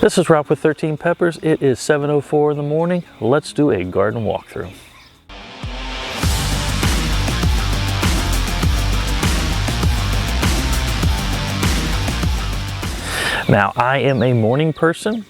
This is Rob with 13 Peppers. It is 7:04 in the morning. Let's do a garden walkthrough. Now, I am a morning person,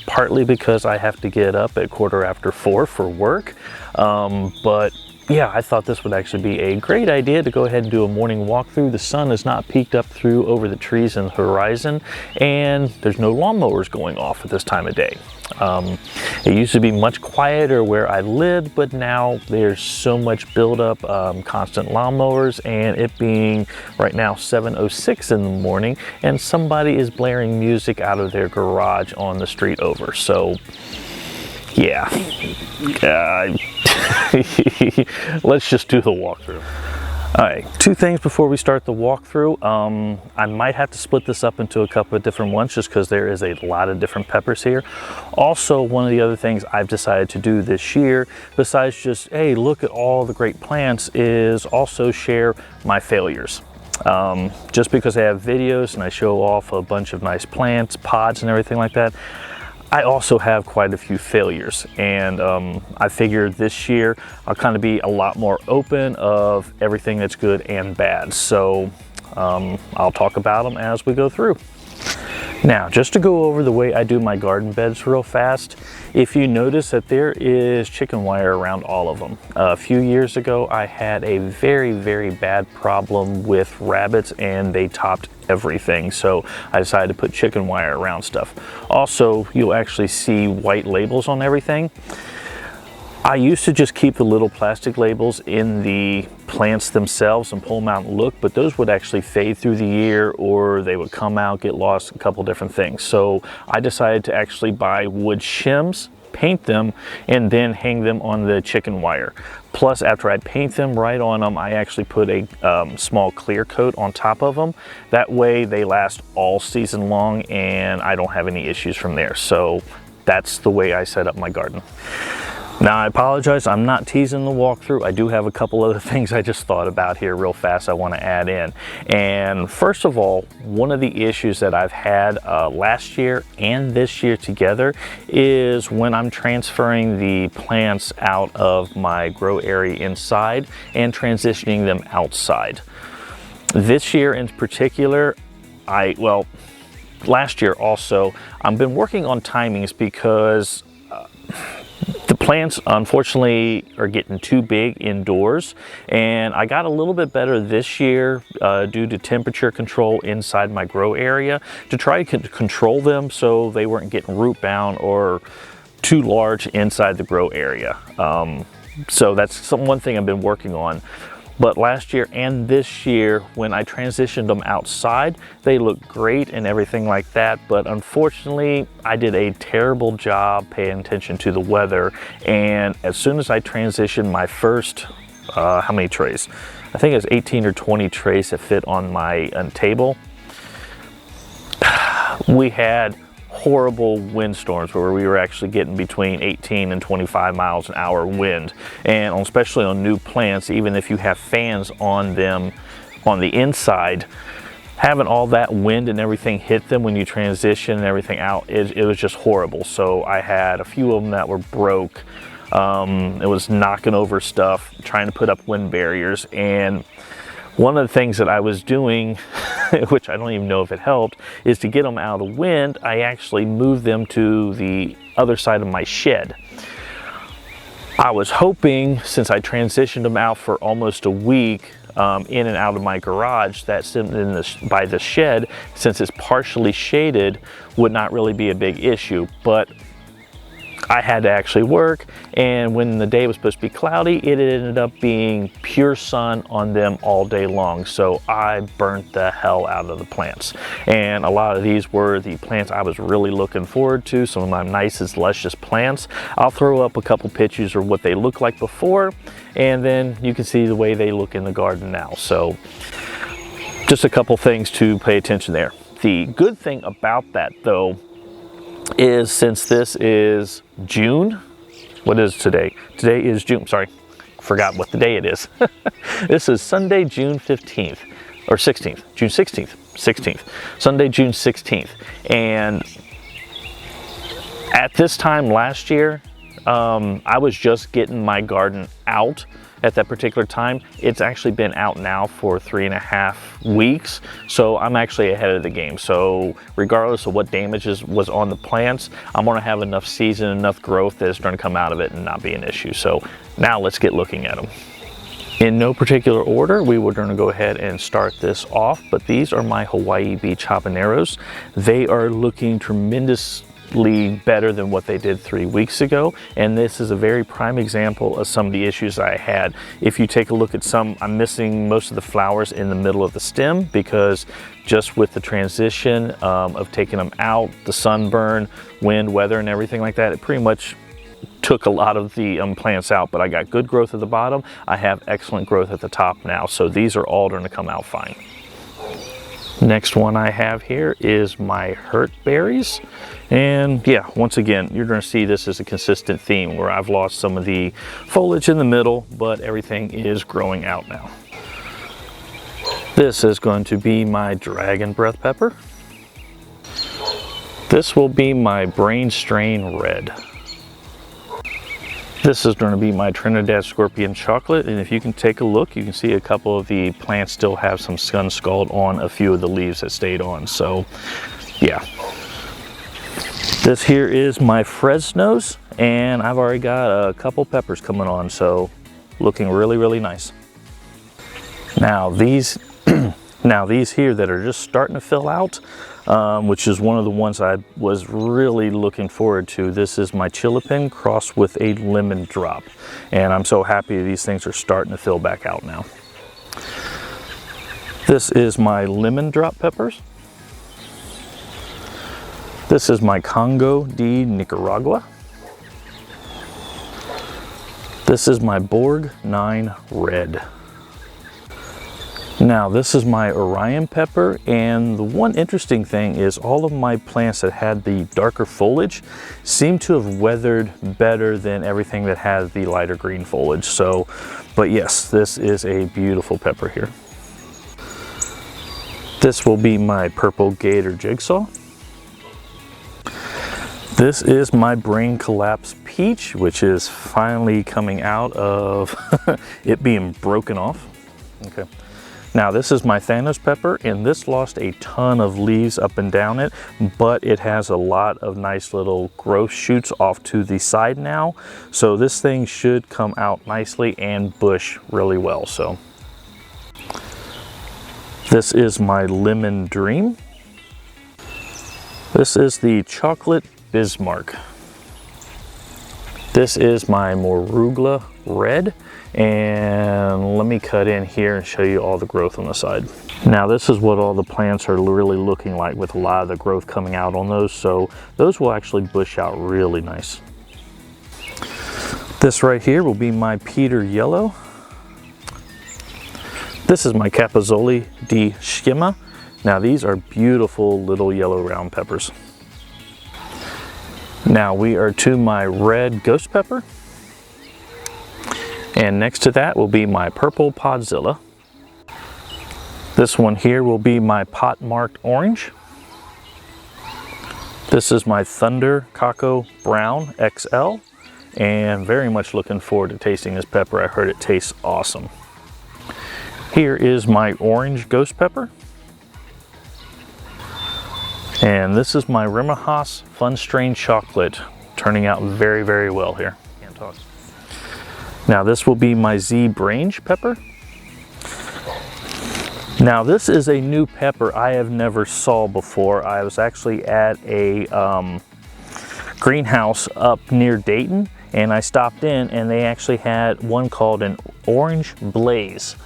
partly because I have to get up at 4:15 for work, but yeah, I thought this would actually be a great idea to go ahead and do a morning walkthrough. The sun is not peeked up through over the trees and the horizon, and there's no lawnmowers going off at this time of day. It used to be much quieter where I lived, but now there's so much buildup, constant lawnmowers, and it being right now 7:06 in the morning, and somebody is blaring music out of their garage on the street over. So yeah, let's just do the walkthrough. All right, two things before we start the walkthrough. I might have to split this up into a couple of different ones just because there is a lot of different peppers here. Also, one of the other things I've decided to do this year, besides just, hey, look at all the great plants, is also share my failures. Just because I have videos and I show off a bunch of nice plants, pods and everything like that, I also have quite a few failures, and I figured this year I'll kind of be a lot more open of everything that's good and bad. So I'll talk about them as we go through. Now, just to go over the way I do my garden beds real fast, if you notice that there is chicken wire around all of them. A few years ago, I had a very bad problem with rabbits and they topped everything. So I decided to put chicken wire around stuff. Also, you'll actually see white labels on everything. I used to just keep the little plastic labels in the plants themselves and pull them out and look, but those would actually fade through the year, or they would come out, get lost, a couple different things. So I decided to actually buy wood shims, paint them, and then hang them on the chicken wire. Plus, after I paint them right on them, I actually put a small clear coat on top of them. That way they last all season long and I don't have any issues from there. So that's the way I set up my garden. Now, I apologize, I'm not teasing the walkthrough. I do have a couple other things I just thought about here real fast I want to add in. And first of all, one of the issues that I've had last year and this year together is when I'm transferring the plants out of my grow area inside and transitioning them outside. This year in particular, last year also, I've been working on timings because the plants unfortunately are getting too big indoors, and I got a little bit better this year due to temperature control inside my grow area to try to control them so they weren't getting root bound or too large inside the grow area. So that's one thing I've been working on. But last year and this year, when I transitioned them outside, they look great and everything like that. But unfortunately, I did a terrible job paying attention to the weather. And as soon as I transitioned my first, how many trays? I think it was 18 or 20 trays that fit on my table. We had horrible windstorms where we were actually getting between 18 and 25 miles an hour wind, and especially on new plants, even if you have fans on them on the inside, having all that wind and everything hit them when you transition and everything out, it was just horrible. So I had a few of them that were broke. It was knocking over stuff, trying to put up wind barriers, and one of the things that I was doing, which I don't even know if it helped, is to get them out of the wind, I actually moved them to the other side of my shed. I was hoping, since I transitioned them out for almost a week in and out of my garage, that sitting by the shed, since it's partially shaded, would not really be a big issue. But I had to actually work, and when the day was supposed to be cloudy, it ended up being pure sun on them all day long. So I burnt the hell out of the plants. And a lot of these were the plants I was really looking forward to, some of my nicest, luscious plants. I'll throw up a couple pictures of what they looked like before, and then you can see the way they look in the garden now. So just a couple things to pay attention there. The good thing about that, though, is since this is June, what is today? Today is June, sorry, forgot what the day it is. This is Sunday, June 15th, or 16th, June 16th, Sunday, June 16th. And At this time last year, I was just getting my garden out at that particular time. It's actually been out now for 3.5 weeks, so I'm actually ahead of the game. So regardless of what damages was on the plants, I'm gonna have enough season, enough growth that it's gonna come out of it and not be an issue. So now let's get looking at them. In no particular order, we were going to go ahead and start this off, but these are my Hawaii Beach habaneros. They are looking tremendously better than what they did 3 weeks ago, and this is a very prime example of some of the issues I had. If you take a look at some, I'm missing most of the flowers in the middle of the stem because just with the transition of taking them out, the sunburn, wind, weather, and everything like that, it pretty much took a lot of the plants out, but I got good growth at the bottom. I have excellent growth at the top now, so these are all going to come out fine. Next one I have here is my hurt berries, and yeah, once again, you're going to see this as a consistent theme where I've lost some of the foliage in the middle, but everything is growing out now. This is going to be my dragon breath pepper. This will be my brain strain red. This is going to be my Trinidad Scorpion chocolate, and if you can take a look, you can see a couple of the plants still have some sun scald on a few of the leaves that stayed on, so yeah. This here is my Fresnos, and I've already got a couple peppers coming on, so looking really, really nice. Now these here that are just starting to fill out, which is one of the ones I was really looking forward to. This is my Chilipin crossed with a lemon drop, and I'm so happy these things are starting to fill back out now. This is my lemon drop peppers. This is my Congo de Nicaragua. This is my Borg 9 red. Now this is my Orion pepper, and the one interesting thing is all of my plants that had the darker foliage seem to have weathered better than everything that has the lighter green foliage. So, but yes, this is a beautiful pepper here. This will be my purple gator jigsaw. This is my brain collapse peach, which is finally coming out of it being broken off. Okay. Now this is my Thanos pepper, and this lost a ton of leaves up and down it, but it has a lot of nice little growth shoots off to the side now. So this thing should come out nicely and bush really well. So this is my Lemon Dream. This is the Chocolate Bismarck. This is my Morugla red. And let me cut in here and show you all the growth on the side. Now this is what all the plants are really looking like with a lot of the growth coming out on those. So those will actually bush out really nice. This right here will be my Peter Yellow. This is my Capozzoli di Schimma. Now these are beautiful little yellow round peppers. Now we are to my red ghost pepper. And next to that will be my purple Podzilla. This one here will be my pot marked orange. This is my Thunder Kako Brown XL, and very much looking forward to tasting this pepper. I heard it tastes awesome. Here is my orange ghost pepper. And this is my Rimahas Fun Strain chocolate, turning out very, very well here. Can't talk. Now this will be my Z Brange pepper. Now this is a new pepper I have never saw before. I was actually at a greenhouse up near Dayton, and I stopped in and they actually had one called an Orange Blaze.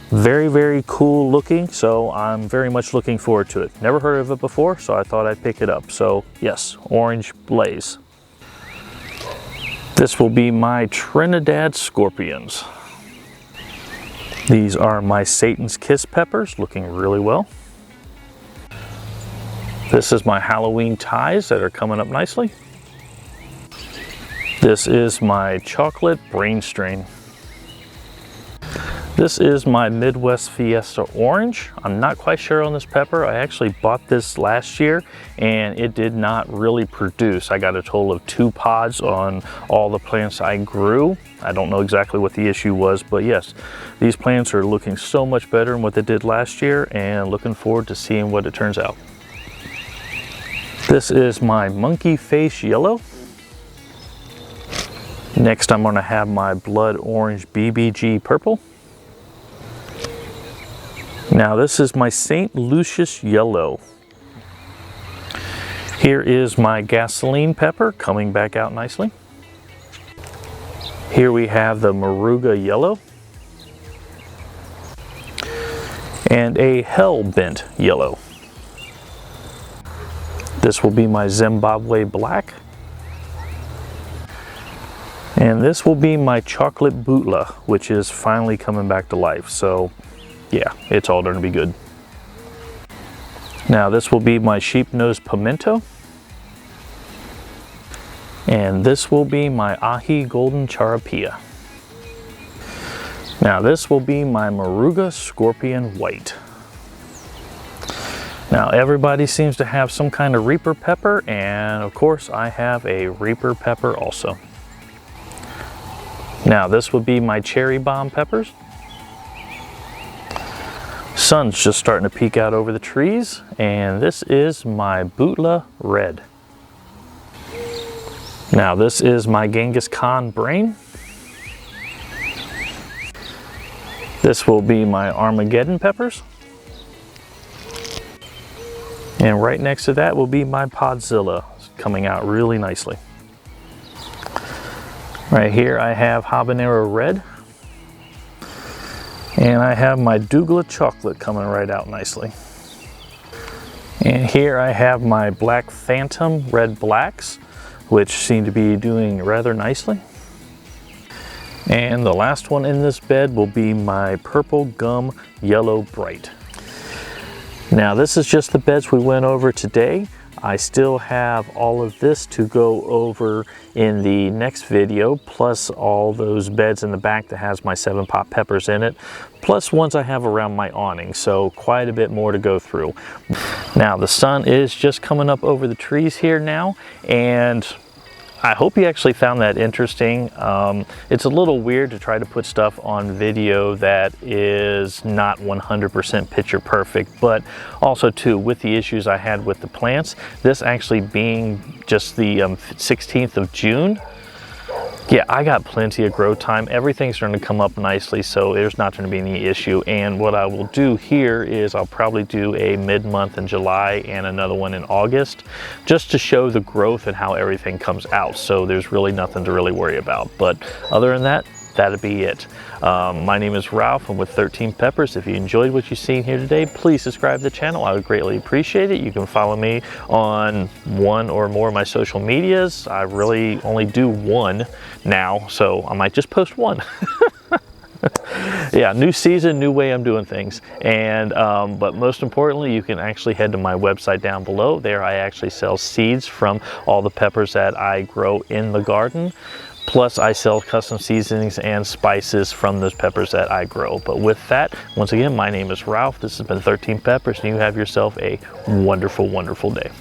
Very, very cool looking, so I'm very much looking forward to it. Never heard of it before, so I thought I'd pick it up. So yes, Orange Blaze. This will be my Trinidad Scorpions. These are my Satan's Kiss peppers, looking really well. This is my Halloween ties that are coming up nicely. This is my chocolate brain strain. This is my Midwest Fiesta Orange. I'm not quite sure on this pepper. I actually bought this last year and it did not really produce. I got a total of 2 pods on all the plants I grew. I don't know exactly what the issue was, but yes, these plants are looking so much better than what they did last year, and looking forward to seeing what it turns out. This is my Monkey Face Yellow. Next, I'm going to have my Blood Orange BBG Purple. Now this is my St. Lucius Yellow. Here is my Gasoline Pepper coming back out nicely. Here we have the Moruga Yellow. And a Hell Bent Yellow. This will be my Zimbabwe Black. And this will be my Chocolate Butla, which is finally coming back to life. So yeah, it's all going to be good. Now this will be my Sheep Nose Pimento. And this will be my Ahi Golden Charapia. Now this will be my Moruga Scorpion White. Now everybody seems to have some kind of Reaper pepper, and of course I have a Reaper pepper also. Now this would be my Cherry Bomb peppers. Sun's just starting to peek out over the trees, and this is my Butla Red. Now this is my Genghis Khan Brain. This will be my Armageddon peppers. And right next to that will be my Podzilla, coming out really nicely. Right here I have Habanero Red. And I have my Douglas Chocolate coming right out nicely. And here I have my Black Phantom Red Blacks, which seem to be doing rather nicely. And the last one in this bed will be my Purple Gum Yellow Bright. Now this is just the beds we went over today. I still have all of this to go over in the next video, plus all those beds in the back that has my 7-pot peppers in it, plus ones I have around my awning, so quite a bit more to go through. Now the sun is just coming up over the trees here now, and I hope you actually found that interesting. It's a little weird to try to put stuff on video that is not 100% picture perfect, but also too, with the issues I had with the plants, this actually being just the 16th of June, yeah, I got plenty of grow time. Everything's starting to come up nicely, so there's not going to be any issue. And what I will do here is I'll probably do a mid-month in July and another one in August, just to show the growth and how everything comes out. So there's really nothing to really worry about. But other than that, that'd be it. My name is Ralph. I'm with 13 Peppers. If you enjoyed what you've seen here today, please subscribe to the channel. I would greatly appreciate it. You can follow me on one or more of my social medias. I really only do one now, so I might just post one. Yeah, new season, new way I'm doing things. And but most importantly, you can actually head to my website down below. There I actually sell seeds from all the peppers that I grow in the garden. Plus I sell custom seasonings and spices from those peppers that I grow. But with that, once again, my name is Ralph. This has been 13 Peppers, and you have yourself a wonderful, wonderful day.